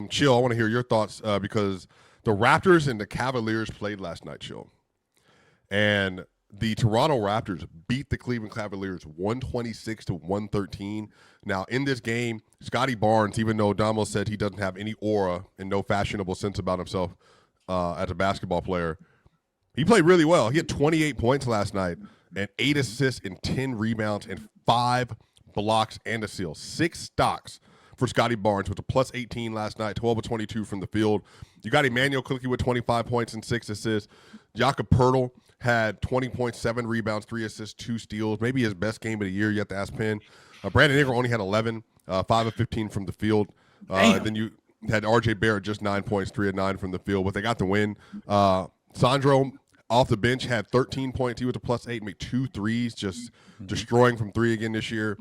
Chill, I want to hear your thoughts because the Raptors and the Cavaliers played last night, Chill. And the Toronto Raptors beat the Cleveland Cavaliers 126-113. Now, in this game, Scottie Barnes, even though Damo said he doesn't have any aura and no fashionable sense about himself as a basketball player, he played really well. He had 28 points last night and 8 assists and 10 rebounds and 5 blocks and a steal. 6 stocks for Scottie Barnes with a plus 18 last night, 12 of 22 from the field. You got Emmanuel Quickly with 25 points and 6 assists. Jakob Poeltl had 20 points, 7 rebounds, 3 assists, 2 steals. Maybe his best game of the year. You have to ask Penn. Brandon Ingram only had 11, 5 of 15 from the field. Then you had R.J. Barrett just 9 points, 3 of 9 from the field, but they got the win. Sandro off the bench had 13 points. He was a plus 8, made 2 threes, just destroying from 3 again this year.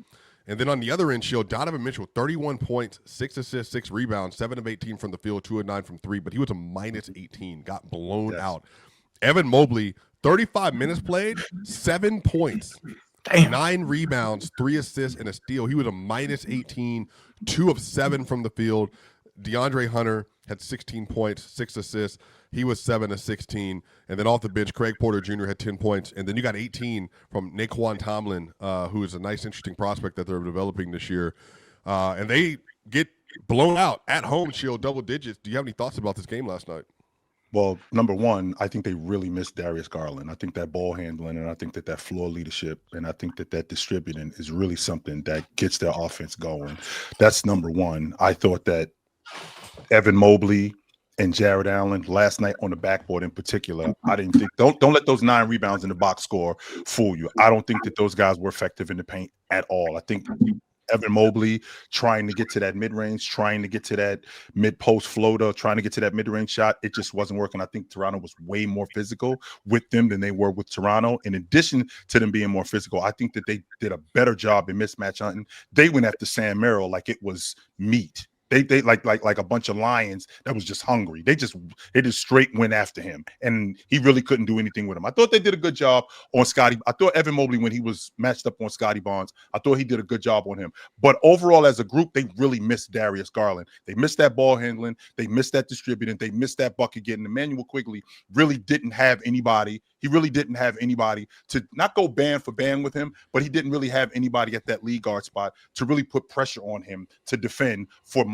And then on the other end, Shield, Donovan Mitchell, 31 points, 6 assists, 6 rebounds, 7 of 18 from the field, 2 of 9 from 3, but he was a minus 18, got blown out. Evan Mobley, 35 minutes played, 7 points, 9 rebounds, 3 assists, and a steal. He was a minus 18, 2 of 7 from the field. DeAndre Hunter had 16 points, 6 assists. He was 7 of 16. And then off the bench, Craig Porter Jr. had 10 points. And then you got 18 from Naquan Tomlin, who is a nice, interesting prospect that they're developing this year. And they get blown out at home, Shield, double digits. Do you have any thoughts about this game last night? Well, number one, I think they really missed Darius Garland. I think that ball handling and I think that floor leadership and I think that distributing is really something that gets their offense going. That's number one. I thought that Evan Mobley and Jared Allen last night on the backboard in particular, I didn't think don't let those 9 rebounds in the box score fool you. I don't think that those guys were effective in the paint at all. I think Evan Mobley trying to get to that mid-range, trying to get to that mid-post floater, trying to get to that mid-range shot, it just wasn't working. I think Toronto was way more physical with them than they were with Toronto. In addition to them being more physical, I think that they did a better job in mismatch hunting. They went after Sam Merrill like it was meat. They like a bunch of lions that was just hungry. They just straight went after him, and he really couldn't do anything with him. I thought they did a good job on Scottie. I thought Evan Mobley, when he was matched up on Scottie Barnes, I thought he did a good job on him. But overall, as a group, they really missed Darius Garland. They missed that ball handling. They missed that distributing. They missed that bucket getting. Emmanuel Quickly really didn't have anybody. He really didn't have anybody to not go band for band with him, but he didn't really have anybody at that lead guard spot to really put pressure on him to defend for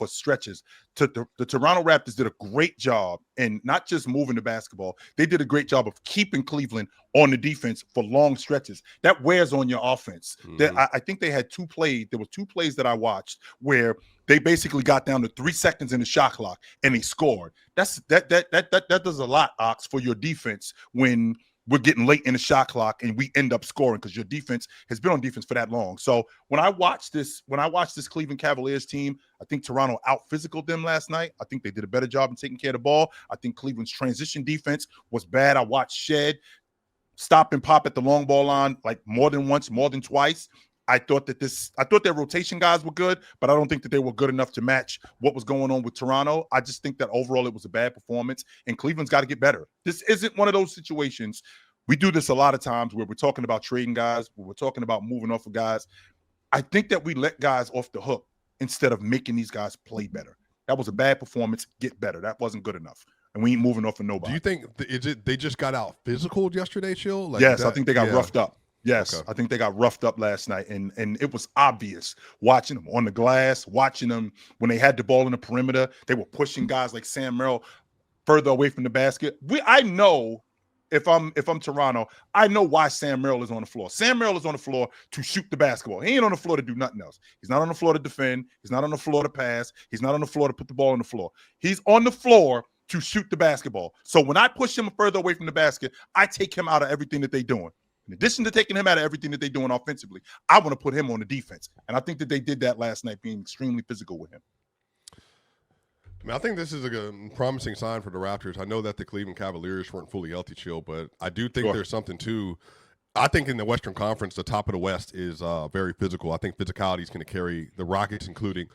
stretches. The Toronto Raptors did a great job in not just moving the basketball. They did a great job of keeping Cleveland on the defense for long stretches. That wears on your offense. I think they had 2 plays. There were 2 plays that I watched where they basically got down to 3 seconds in the shot clock and they scored. That does a lot, Ox, for your defense when we're getting late in the shot clock and we end up scoring because your defense has been on defense for that long. So when I watched this Cleveland Cavaliers team, I think Toronto out-physicaled them last night. I think they did a better job in taking care of the ball. I think Cleveland's transition defense was bad. I watched Shed stop and pop at the long ball line like more than once, more than twice. I thought their rotation guys were good, but I don't think that they were good enough to match what was going on with Toronto. I just think that overall it was a bad performance, and Cleveland's got to get better. This isn't one of those situations. We do this a lot of times where we're talking about trading guys, where we're talking about moving off of guys. I think that we let guys off the hook instead of making these guys play better. That was a bad performance. Get better. That wasn't good enough. And we ain't moving off of nobody. Do you think they just got out physical yesterday, Chill? Yes, I think they got roughed up. Yes, okay. I think they got roughed up last night, and it was obvious watching them on the glass, watching them when they had the ball in the perimeter. They were pushing guys like Sam Merrill further away from the basket. I know if I'm Toronto, I know why Sam Merrill is on the floor. Sam Merrill is on the floor to shoot the basketball. He ain't on the floor to do nothing else. He's not on the floor to defend. He's not on the floor to pass. He's not on the floor to put the ball on the floor. He's on the floor to shoot the basketball. So when I push him further away from the basket, I take him out of everything that they're doing. In addition to taking him out of everything that they're doing offensively, I want to put him on the defense. And I think that they did that last night, being extremely physical with him. I mean, I think this is a promising sign for the Raptors. I know that the Cleveland Cavaliers weren't fully healthy, Chill, but I do think there's something to – I think in the Western Conference, the top of the West is very physical. I think physicality is going to carry the Rockets, including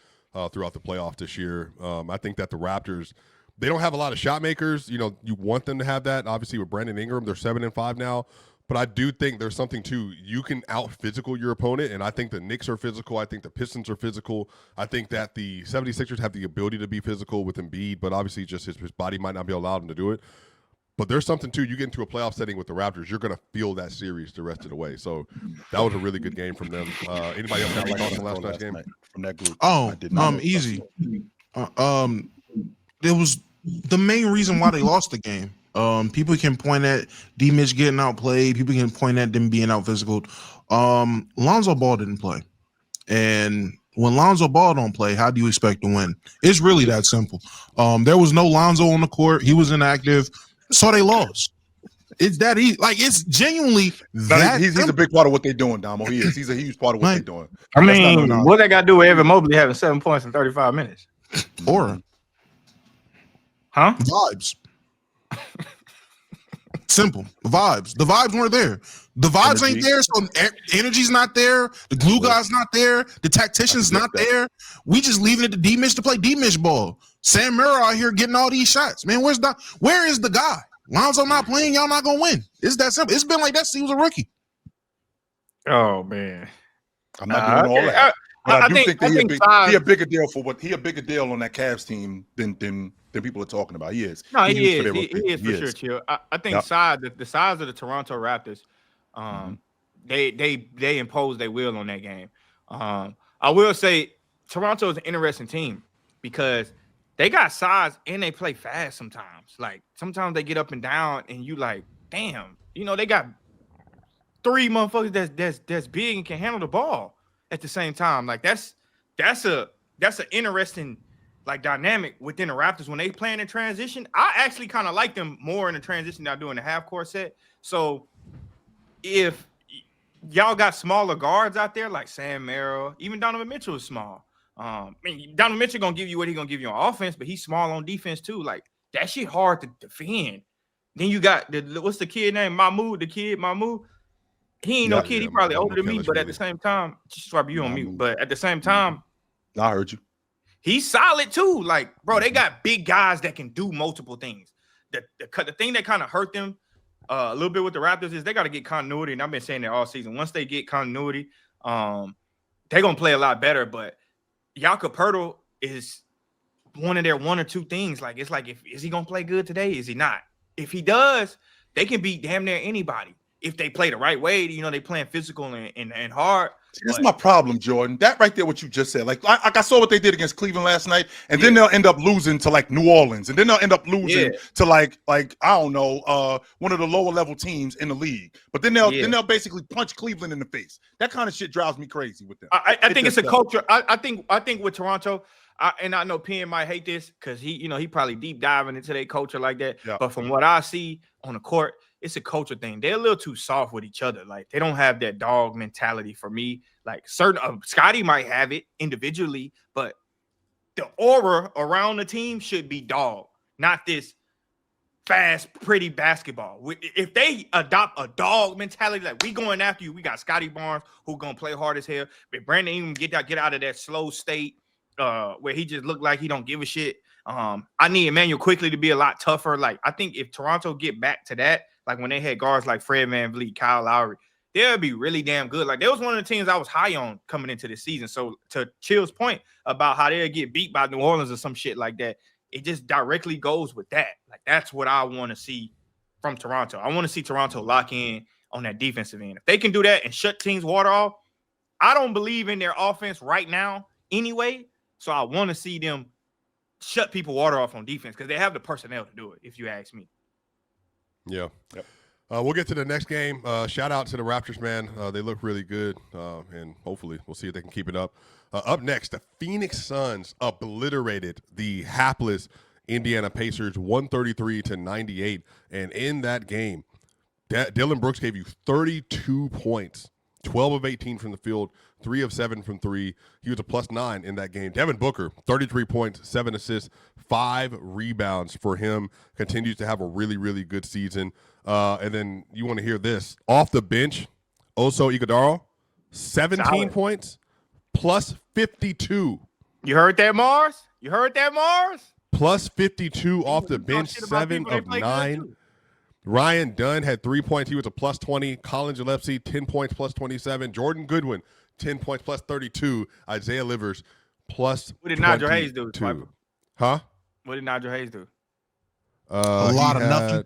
throughout the playoffs this year. I think that the Raptors – they don't have a lot of shot makers. You know, you want them to have that. Obviously, with Brandon Ingram, they're 7-5 now. But I do think there's something too. You can out physical your opponent, and I think the Knicks are physical. I think the Pistons are physical. I think that the 76ers have the ability to be physical with Embiid, but obviously just his body might not be allowed him to do it. But there's something too. You get into a playoff setting with the Raptors, you're going to feel that series the rest of the way. So that was a really good game from them. Anybody else have any thoughts on last night's game? From that group? Easy. It was the main reason why they lost the game. People can point at D-Mitch getting outplayed. People can point at them being out physical. Lonzo Ball didn't play. And when Lonzo Ball don't play, how do you expect to win? It's really that simple. There was no Lonzo on the court. He was inactive. So they lost. It's that easy. Like, it's genuinely that he's a big part of what they're doing, Damo. He is. He's a huge part of what they're doing. I mean, what they got to do with Evan Mobley having 7 points in 35 minutes? Or vibes. Simple. Vibes. The vibes weren't there. The vibes ain't there, so energy's not there. The glue guy's not there. The tactician's not there. We just leaving it to D-Mitch to play D-Mitch ball. Sam Murrah out here getting all these shots. Man, where is the guy? Lonzo not playing, y'all not gonna win. It's that simple. It's been like that since he was a rookie. Oh man. I'm not doing all that. I think he a bigger deal on that Cavs team than people are talking about. He is. No, he is for sure, Chill. I think the size of the Toronto Raptors, they impose their will on that game. I will say Toronto is an interesting team because they got size and they play fast sometimes. Like sometimes they get up and down, and you like, damn, they got 3 motherfuckers that's big and can handle the ball at the same time. Like that's an interesting like dynamic within the Raptors when they playing in transition. I actually kind of like them more in the transition than I do in the half court set. So if y'all got smaller guards out there like Sam Merrill, even Donovan Mitchell is small. Donovan Mitchell gonna give you what he gonna give you on offense, but he's small on defense too. Like that shit hard to defend. Then you got what's the kid name? Mahmoud. He ain't no kid. He probably older than me, but at the same time, just swap you on mute. But at the same time, I heard you. He's solid too. Like, bro, they got big guys that can do multiple things. The thing that kind of hurt them a little bit with the Raptors is they got to get continuity, and I've been saying that all season. Once they get continuity, they're gonna play a lot better. But Jakob Poeltl is one of their one or two things. Like, it's like, is he gonna play good today? Is he not? If he does, they can beat damn near anybody if they play the right way. They playing physical and hard. That's my problem, Jordan. That right there, what you just said. Like I saw what they did against Cleveland last night, and then they'll end up losing to like New Orleans, and then they'll end up losing to like I don't know, one of the lower level teams in the league. But then they'll basically punch Cleveland in the face. That kind of shit drives me crazy with them. I think it's a culture. I think with Toronto, and I know Penn might hate this because he probably deep diving into their culture like that. Yeah. But from what I see on the court, it's a culture thing. They're a little too soft with each other. Like they don't have that dog mentality for me. Like certain Scottie might have it individually, but the aura around the team should be dog, not this fast, pretty basketball. If they adopt a dog mentality, like we going after you, we got Scottie Barnes who gonna play hard as hell. But Brandon Ingram get out of that slow state where he just looked like he don't give a shit. I need Emmanuel quickly to be a lot tougher. Like I think if Toronto get back to that, like when they had guards like Fred VanVleet, Kyle Lowry, they'll be really damn good. Like, that was one of the teams I was high on coming into the season. So, to Chill's point about how they'll get beat by New Orleans or some shit like that, it just directly goes with that. Like, that's what I want to see from Toronto. I want to see Toronto lock in on that defensive end. If they can do that and shut teams' water off, I don't believe in their offense right now anyway. So, I want to see them shut people water off on defense because they have the personnel to do it, if you ask me. Yeah. Yep. We'll get to the next game. Shout out to the Raptors, man. They look really good, and hopefully we'll see if they can keep it up. Up next, the Phoenix Suns obliterated the hapless Indiana Pacers 133-98. And in that game, Dillon Brooks gave you 32 points, 12 of 18 from the field, 3 of 7 from 3. He was a +9 in that game. Devin Booker, 33 points, 7 assists, 5 rebounds for him. Continues to have a really, really good season. And then you want to hear this. Off the bench, Oso Iguodala, 17 points, +52. You heard that, Mars? +52 off the bench, 7 of 9. Ryan Dunn had 3 points. He was a plus 20. Colin Gillespie, 10 points, plus 27. Jordan Goodwin, 10 points, plus 32. Isaiah Livers, plus What did Nigel Hayes do? 22. Huh? What did Nigel Hayes do? A lot of nothing.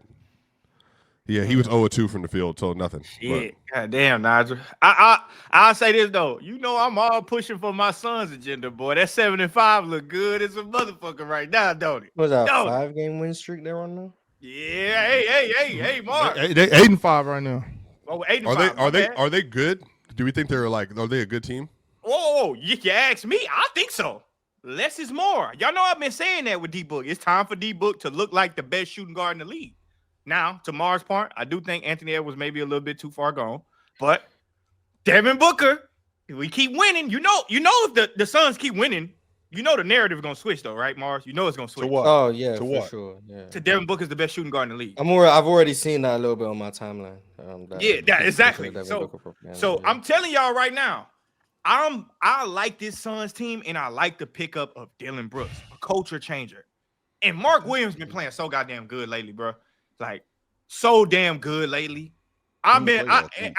Yeah, he was 0-2 from the field, so nothing. Shit. God damn, Nigel. I'll say this though. You know I'm all pushing for my son's agenda, boy. That 7-5 look good as a motherfucker right now, don't it? Was that 5-game win streak they're on now? Yeah. Hey, Mark. They 8-5 right now. Oh, 8-5. Are they good? Do we think are they a good team? Whoa, you ask me? I think so. Less is more. Y'all know I've been saying that with D-Book. It's time for D-Book to look like the best shooting guard in the league. Now, to Mars' point, I do think Anthony Edwards may be a little bit too far gone. But Devin Booker, if we keep winning, you know if the Suns keep winning, you know the narrative is going to switch, though, right, Mars? You know it's going to switch. To what? Oh, yeah, To for what? sure. Yeah. To Devin Booker's the best shooting guard in the league. I've already seen that a little bit on my timeline. Exactly. So I'm telling y'all right now, I like this Suns team, and I like the pickup of Dylan Brooks, a culture changer. And Mark Williams been playing so goddamn good lately, bro. Like, so damn good lately. I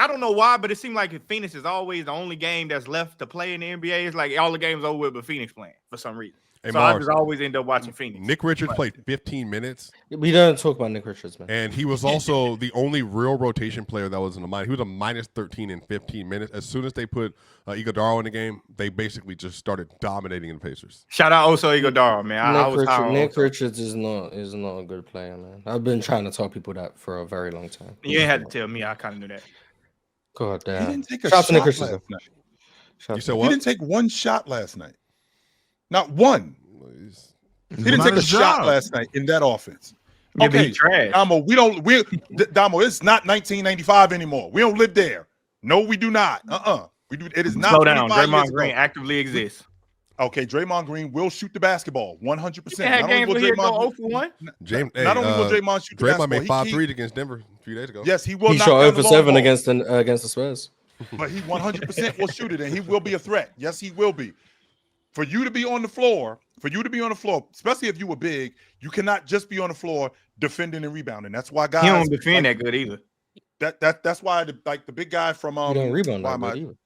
don't know why, but it seemed like Phoenix is always the only game that's left to play in the NBA. It's like all the games over with, but Phoenix playing for some reason. Hey, so Mars, I just always end up watching Phoenix. Nick Richards played 15 minutes. We don't talk about Nick Richards, man. And he was also the only real rotation player that was in the minus. He was a minus 13 in 15 minutes. As soon as they put Iguodala in the game, they basically just started dominating the Pacers. Shout out also Iguodala, man. Nick Richards is not a good player, man. I've been trying to tell people that for a very long time. You ain't had to tell me. I kind of knew that. God damn. He didn't take a shot last night. You said He what? didn't take one shot last night. Not one. He didn't Not take a his shot job. last night in that offense. Yeah, but Okay, he trash. Damo, it's not 1995 anymore. We don't live there. No, we do not. We do. It is not. Slow down. 25 years Draymond ago. Green actively exists. Okay, Draymond Green will shoot the basketball 100%. He had games where he go 0 for 1. James, Not only will Draymond shoot the Draymond basketball, made 5 threes against Denver a few days ago. Yes, he will. He knock shot down 0 for the long 7 ball. against the Spurs. But he 100% will shoot it, and he will be a threat. Yes, he will be. For you to be on the floor, especially if you were big, you cannot just be on the floor defending and rebounding. That's why guys He don't defend that good either. That's why the big guy from He don't rebound why that am I good either.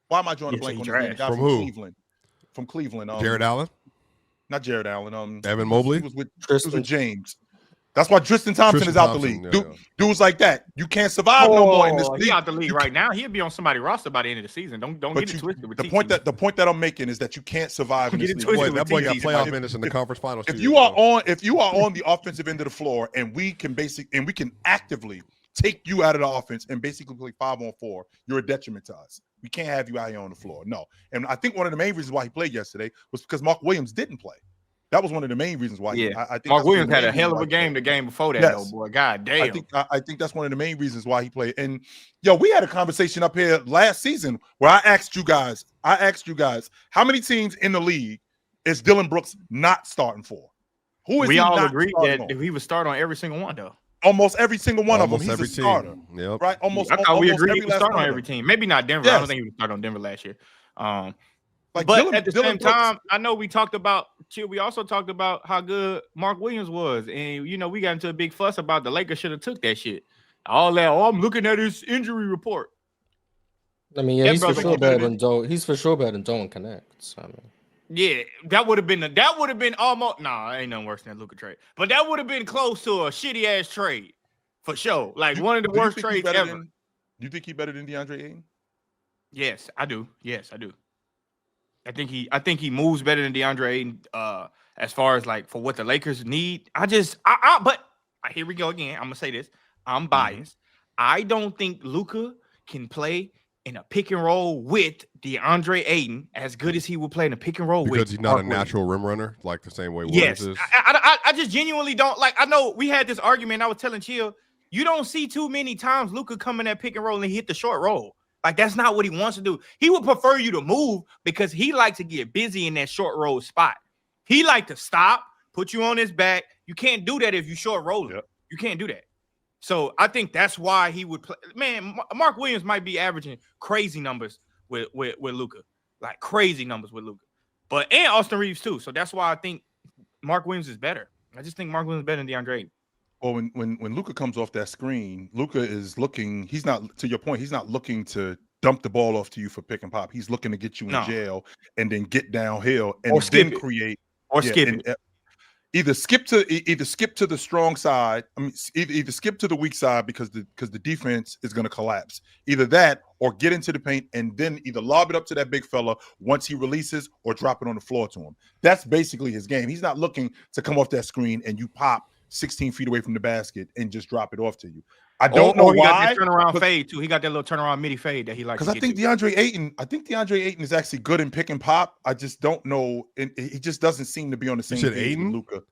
why am I drawing a Yes, blank he on his name? The guy From who? Cleveland. From Cleveland. Jared Allen, Not Jared Allen. Evan Mobley, He was with James. That's why Tristan Thompson is out the league. Dudes like that, you can't survive no more in this league. He out the league right now. He'll be on somebody's roster by the end of the season. Don't But get it twisted. With the TT. point that I'm making is that you can't survive in Get this it league. twisted. that boy got If- playoff minutes in the conference finals. If you are on the offensive end of the floor and we can actively take you out of the offense and basically play 5-on-4, you're a detriment to us. We can't have you out here on the floor. No. And I think one of the main reasons why he played yesterday was because Mark Williams didn't play. That was one of the main reasons why. Yeah, I think Mark that's Williams one of had the a main hell of a reasons why he game the game before that, Yes. though, boy. God damn. I think that's one of the main reasons why he played. And we had a conversation up here last season where I asked you guys, how many teams in the league is Dylan Brooks not starting for? Who is We he all not agreed starting that on? he would start on every single one, though. Almost every single one almost of them. every He's a starter, team. Yep. right? Almost. I thought we almost agreed every he would last start one on of every them. team. Maybe not Denver. I Yes. don't think he would start on Denver last year. Like But Dylan- at the Dylan same Brooks- time, I know we talked about we also talked about how good Mark Williams was, and we got into a big fuss about the Lakers should have took that shit. All that. Oh, I'm looking at his injury report. I mean, yeah, That he's for brother sure can better do than Dolan. He's for sure better than Dolan connects. I mean, Yeah, that would have been almost. Nah, ain't nothing worse than Luka trade. But that would have been close to a shitty ass trade for sure. Like one of the Do you worst think he trades better ever. Do you think he's better than DeAndre Ayton? Yes, I do. Yes, I do. I think he moves better than DeAndre Ayton, as far as like for what the Lakers need. But here we go again. I'm gonna say this. I'm biased. I don't think Luka can play in a pick and roll with DeAndre Ayton as good as he will play in a pick and roll with. Because he's not Mark a Williams. natural rim runner like the same way Williams Yes, is. I just genuinely don't like. I know we had this argument. I was telling Chill, you don't see too many times Luka come in that pick and roll and hit the short roll. Like that's not what he wants to do. He would prefer you to move because he likes to get busy in that short roll spot. He like to stop, put you on his back. You can't do that if you short rolling. Yep. You can't do that. So I think that's why he would play. Man, Mark Williams might be averaging crazy numbers with Luka, like crazy numbers with Luka. And Austin Reeves too. So that's why I think Mark Williams is better. I just think Mark Williams is better than DeAndre Ayton. Well, when Luka comes off that screen, Luka is looking. He's not, to your point. He's not looking to dump the ball off to you for pick and pop. He's looking to get you in jail and then get downhill and Or then skip it. create Or skip it. Either skip to the strong side. I mean, either skip to the weak side because the defense is going to collapse. Either that, or get into the paint and then either lob it up to that big fella once he releases, or drop it on the floor to him. That's basically his game. He's not looking to come off that screen and you pop 16 feet away from the basket and just drop it off to you. I don't know he why. Got that turnaround fade too. He got that little turnaround midi fade that he likes. Because I think DeAndre Ayton is actually good in pick and pop. I just don't know. He just doesn't seem to be on the same page with Luka.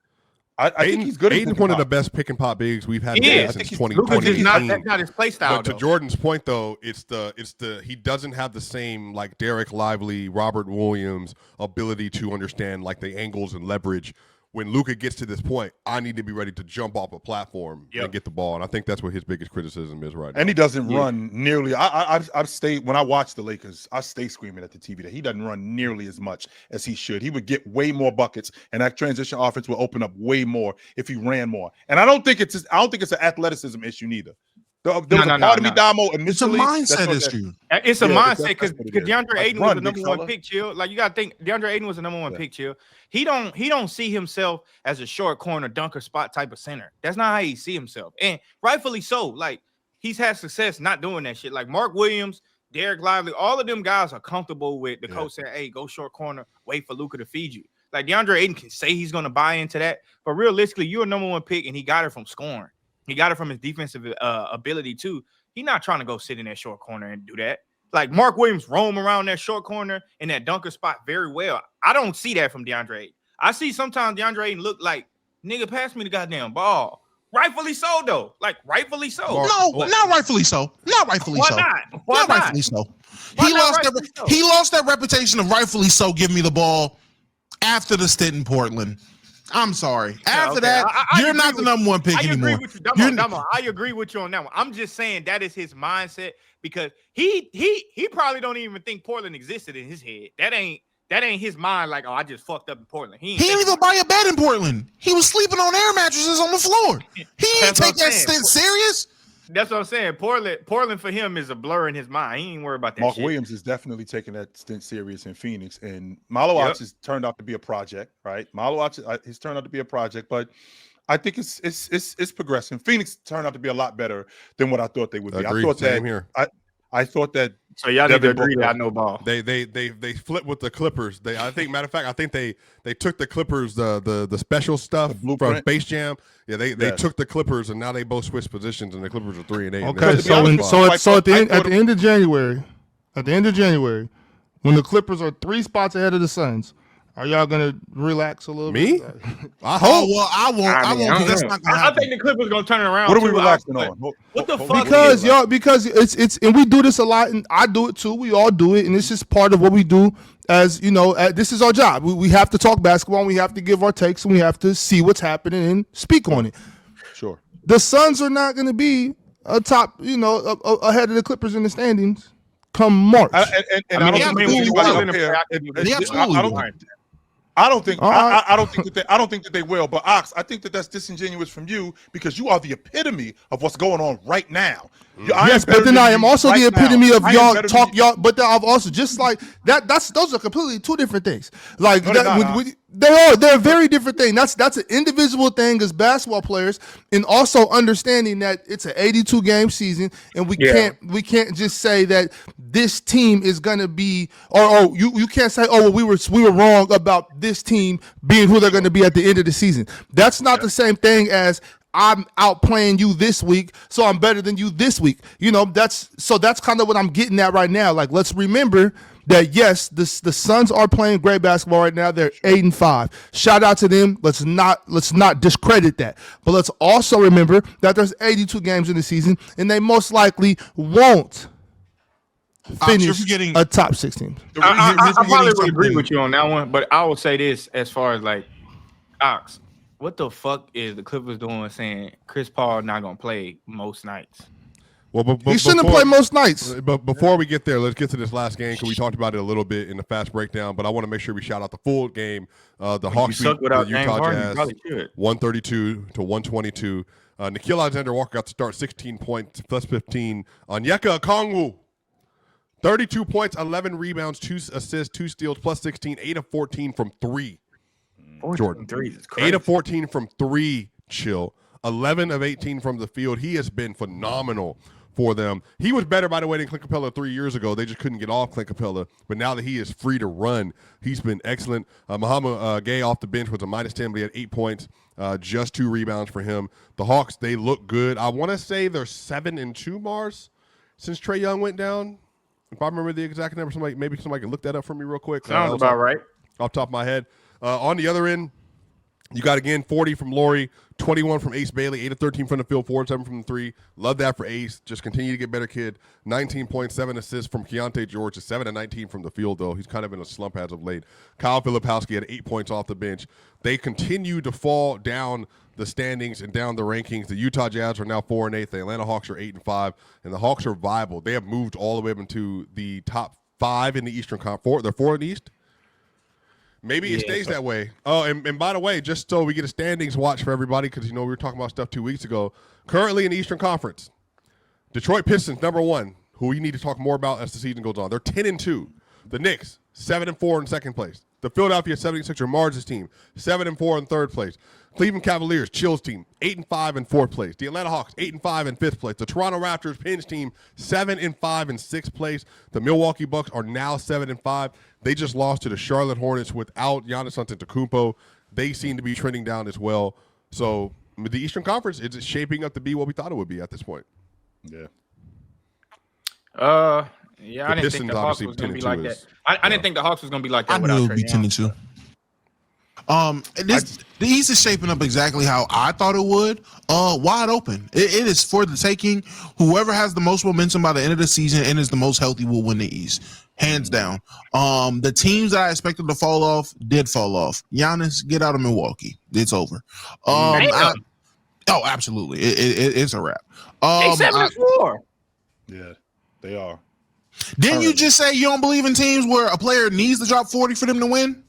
I think he's good. Ayton's one of the best pick and pop bigs we've had since 2020. That's not his play style. But to Jordan's point, though, it's the he doesn't have the same like Derek Lively, Robert Williams ability to understand like the angles and leverage. When Luka gets to this point, I need to be ready to jump off a platform and get the ball, and I think that's what his biggest criticism is right now. And he doesn't run nearly. I've stayed when I watch the Lakers. I stay screaming at the TV that he doesn't run nearly as much as he should. He would get way more buckets, and that transition offense will open up way more if he ran more. And I don't think it's an athleticism issue neither. There was a part of me, Damo, initially. It's a mindset issue. It's a mindset because DeAndre Ayton was the number one pick, chill. Like you gotta think DeAndre Ayton was the number one pick, chill. He don't see himself as a short corner dunker spot type of center. That's not how he see himself. And rightfully so. Like he's had success not doing that shit. Like Mark Williams, Derek Lively, all of them guys are comfortable with the coach saying, hey, go short corner, wait for Luka to feed you. Like DeAndre Ayton can say he's gonna buy into that, but realistically, you're a number one pick and he got it from scoring. He got it from his defensive ability too. He's not trying to go sit in that short corner and do that. Like Mark Williams roam around that short corner in that dunker spot very well. I don't see that from DeAndre Ayton. I see sometimes DeAndre Ayton look like, nigga, pass me the goddamn ball. Rightfully so, though. Like, rightfully so. Not rightfully so. Not rightfully so. Why not? Rightfully so. He lost that reputation of rightfully so. Give me the ball after the stint in Portland. I'm sorry. After that, you're not the number one pick anymore. I agree with you. Damo, I agree with you on that one. I'm just saying that is his mindset because he probably don't even think Portland existed in his head. That ain't his mind. Like, oh, I just fucked up in Portland. He didn't even buy a bed in Portland. He was sleeping on air mattresses on the floor. He didn't take that stint serious. That's what I'm saying. Portland for him is a blur in his mind. He ain't worried about that. Mark Williams is definitely taking that stint serious in Phoenix, and Malowacz has turned out to be a project, right? Malowacz has turned out to be a project, but I think it's progressing. Phoenix turned out to be a lot better than what I thought they would be. Agreed. I thought that. So y'all need to agree that I know ball. They flipped with the Clippers. I think they took the Clippers the special stuff from Space Jam. Yeah, they took the Clippers and now they both switched positions and the Clippers are 3-8. Okay, so at the end of January, when the Clippers are 3 spots ahead of the Suns, are y'all gonna relax a little bit? I hope. Well, I won't. That's not gonna happen. I think the Clippers gonna turn it around. What are we relaxing on? What the fuck? Because it's and we do this a lot, and I do it too. We all do it, and it's just part of what we do. As you know, this is our job. We have to talk basketball, and we have to give our takes, and we have to see what's happening and speak on it. Sure. The Suns are not going to be ahead of the Clippers in the standings come March. I don't think that they will, but Ox, I think that that's disingenuous from you because you are the epitome of what's going on right now. Yes, but then I am also the epitome of y'all. But I've also just like that. Those are completely 2 different things. Like they're a very different thing. That's an individual thing as basketball players, and also understanding that it's an 82 game season, and we can't just say that this team is gonna be, or you can't say, oh well, we were wrong about this team being who they're gonna be at the end of the season. That's not the same thing as I'm outplaying you this week, so I'm better than you this week. That's kind of what I'm getting at right now. Like, let's remember that yes, the Suns are playing great basketball right now. They're 8-5. Shout out to them. Let's not discredit that. But let's also remember that there's 82 games in the season, and they most likely won't finish a top 16. I probably would agree with you on that one, but I will say this as far as like Ox. What the fuck is the Clippers doing saying Chris Paul not going to play most nights? Well, he shouldn't play most nights. But before we get there, let's get to this last game because we talked about it a little bit in the fast breakdown. But I want to make sure we shout out the full game. The Hawks beat the Utah Jazz 132-122. Nikhil Alexander-Walker got to start 16 points, plus 15. Onyeka Okongwu, 32 points, 11 rebounds, 2 assists, 2 steals, plus 16, 8 of 14 from 3. Jordan. 8 of 14 from 3, chill. 11 of 18 from the field. He has been phenomenal for them. He was better, by the way, than Clint Capella 3 years ago. They just couldn't get off Clint Capella. But now that he is free to run, he's been excellent. Muhammad Gay off the bench was a -10, but he had 8 points, just 2 rebounds for him. The Hawks, they look good. I want to say they're 7-2, Mars, since Trae Young went down. If I remember the exact number, maybe somebody can look that up for me real quick. Sounds about right. Off the top of my head. On the other end, you got, again, 40 from Laurie, 21 from Ace Bailey, 8 of 13 from the field, 4 of 7 from the 3. Love that for Ace. Just continue to get better, kid. 19.7 assists from Keontae George, 7 of 19 from the field, though. He's kind of in a slump as of late. Kyle Filipowski had 8 points off the bench. They continue to fall down the standings and down the rankings. The Utah Jazz are now 4-8. The Atlanta Hawks are 8-5, and the Hawks are viable. They have moved all the way up into the top 5 in the Eastern Conference. They're 4 in the East. Maybe it stays that way. Oh, and by the way, just so we get a standings watch for everybody, because, we were talking about stuff 2 weeks ago. Currently in the Eastern Conference, Detroit Pistons, number 1, who we need to talk more about as the season goes on. They're 10-2. The Knicks, 7-4 in second place. The Philadelphia 76ers, Mars' team, 7-4 in third place. Cleveland Cavaliers, Chill's team, 8-5 in fourth place. The Atlanta Hawks, 8-5 in fifth place. The Toronto Raptors, Penn's team, 7-5 in sixth place. The Milwaukee Bucks are now 7-5. They just lost to the Charlotte Hornets without Giannis Antetokounmpo. They seem to be trending down as well. So the Eastern Conference is shaping up to be what we thought it would be at this point. Yeah. Yeah, I didn't think the Hawks was going to be like that. I didn't think the Hawks was going to be like that. I knew it would be 10-2. The East is shaping up exactly how I thought it would. Wide open. It is for the taking. Whoever has the most momentum by the end of the season and is the most healthy will win the East, hands down. The teams that I expected to fall off did fall off. Giannis, get out of Milwaukee. It's over. Absolutely. It's a wrap. They 7-4. Yeah, they are. Didn't you just say you don't believe in teams where a player needs to drop 40 for them to win?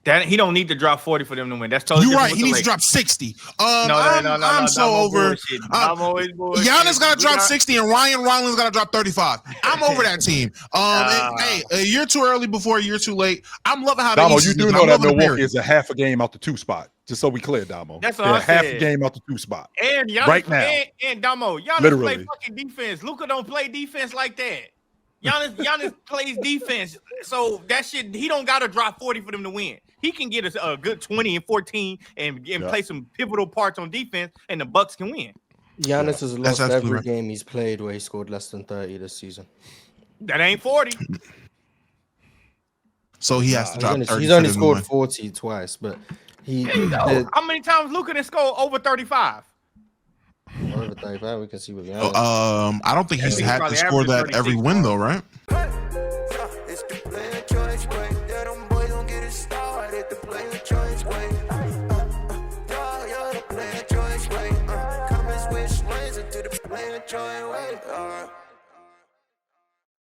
That he don't need to drop 40 for them to win. That's totally You're right. He needs to drop 60. I'm so over. I'm always bullshit. Giannis got to drop 60 and Ryan Rollins got to drop 35. I'm over that team. Hey, a year too early before a year too late. I'm loving how Damo, you do know that Milwaukee is a half a game out the 2 spot. Just so we clear, Damo. That's what I said. Half a game out the 2 spot. And Giannis, right now. And Damo, Giannis literally play fucking defense. Luka don't play defense like that. Giannis plays defense, so that shit, he don't got to drop 40 for them to win. He can get a good 20 and 14 and play some pivotal parts on defense, and the Bucks can win. Giannis has lost every game he's played where he scored less than 30 this season. That ain't 40. So he has to drop 30. He's only scored 40 twice, but how many times Luka did score over 35? Over 35, we can see what Giannis. I don't think he's had to score that every win, though, right?